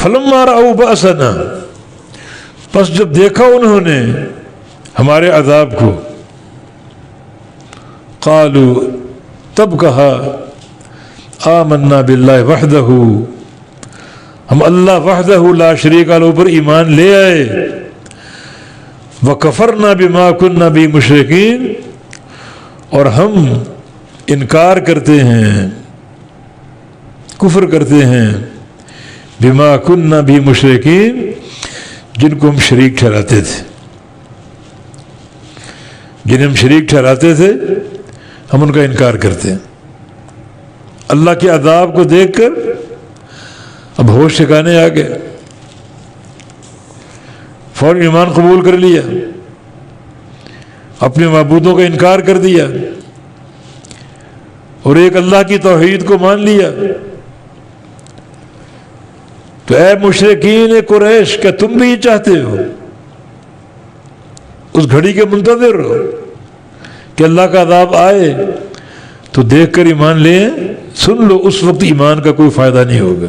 فلما رأوا بأسنا، پس جب دیکھا انہوں نے ہمارے عذاب کو، قالوا، تب کہا، آمنا باللہ وحدہ، ہم اللہ وحدہ لا شریک لہ پر ایمان لے آئے، وکفرنا بما کننا بہ مشرکین، اور ہم انکار کرتے ہیں، کفر کرتے ہیں، بما کننا بہ مشرکین، جن کو ہم شریک ٹھہراتے تھے، جنہیں ہم شریک ٹھہراتے تھے ہم ان کا انکار کرتے ہیں۔ اللہ کے عذاب کو دیکھ کر اب ہوش ٹھکانے آ گئے، فوراً ایمان قبول کر لیا، اپنے معبودوں کا انکار کر دیا اور ایک اللہ کی توحید کو مان لیا۔ تو اے مشرکین قریش، کیا تم بھی یہ چاہتے ہو؟ اس گھڑی کے منتظر ہو کہ اللہ کا عذاب آئے تو دیکھ کر ایمان لیں؟ سن لو، اس وقت ایمان کا کوئی فائدہ نہیں ہوگا۔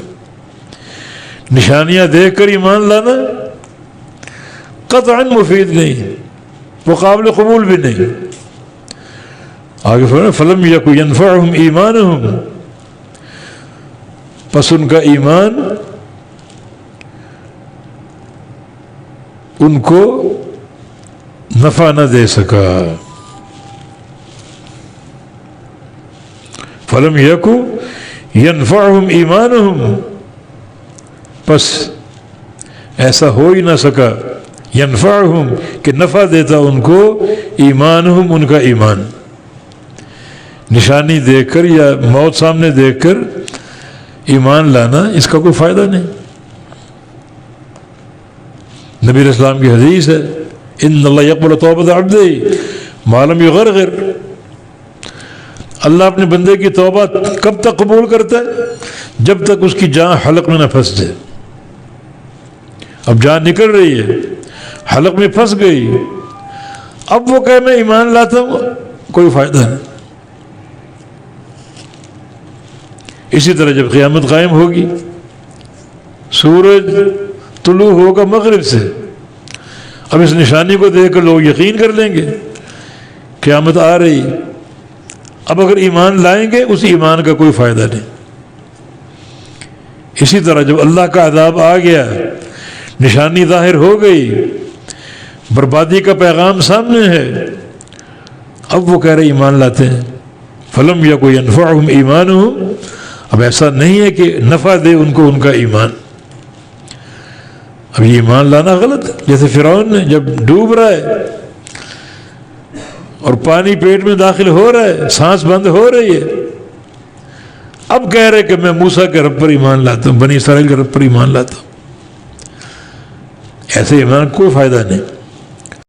نشانیاں دیکھ کر ایمان لانا قطعاً مفید نہیں، وہ قابل قبول بھی نہیں۔ آگے فرمایا فلم یک ینفعہم ایمانہم، پس ان کا ایمان ان کو نفع نہ دے سکا۔ فلم یک ینفعہم ایمانہم، پس ایسا ہو ہی نہ سکا، ینفعہم کہ نفع دیتا ان کو، ایمانہم ان کا ایمان۔ نشانی دیکھ کر یا موت سامنے دیکھ کر ایمان لانا، اس کا کوئی فائدہ نہیں۔ نبی علیہ السلام کی حدیث ہے، ان اللہ یقبل توبۃ عبدہ ما لم یغرغر، اللہ اپنے بندے کی توبہ کب تک قبول کرتا ہے؟ جب تک اس کی جان حلق میں نہ پھنس جائے۔ اب جان نکل رہی ہے، حلق میں پھنس گئی، اب وہ کہے میں ایمان لاتا ہوں، کوئی فائدہ نہیں۔ اسی طرح جب قیامت قائم ہوگی، سورج طلوع ہوگا مغرب سے، اب اس نشانی کو دیکھ کر لوگ یقین کر لیں گے قیامت آ رہی۔ اب اگر ایمان لائیں گے اس ایمان کا کوئی فائدہ نہیں۔ اسی طرح جب اللہ کا عذاب آ گیا، نشانی ظاہر ہو گئی، بربادی کا پیغام سامنے ہے، اب وہ کہہ رہے ایمان لاتے ہیں۔ فلم یک ینفعہم ایمانہم، اب ایسا نہیں ہے کہ نفع دے ان کو ان کا ایمان۔ اب یہ ایمان لانا غلط ہے۔ جیسے فرعون نے جب ڈوب رہا ہے اور پانی پیٹ میں داخل ہو رہا ہے، سانس بند ہو رہی ہے، اب کہہ رہے کہ میں موسیٰ کے رب پر ایمان لاتا ہوں، بنی اسرائیل کے رب پر ایمان لاتا ہوں۔ ایسے ایمان کوئی فائدہ نہیں۔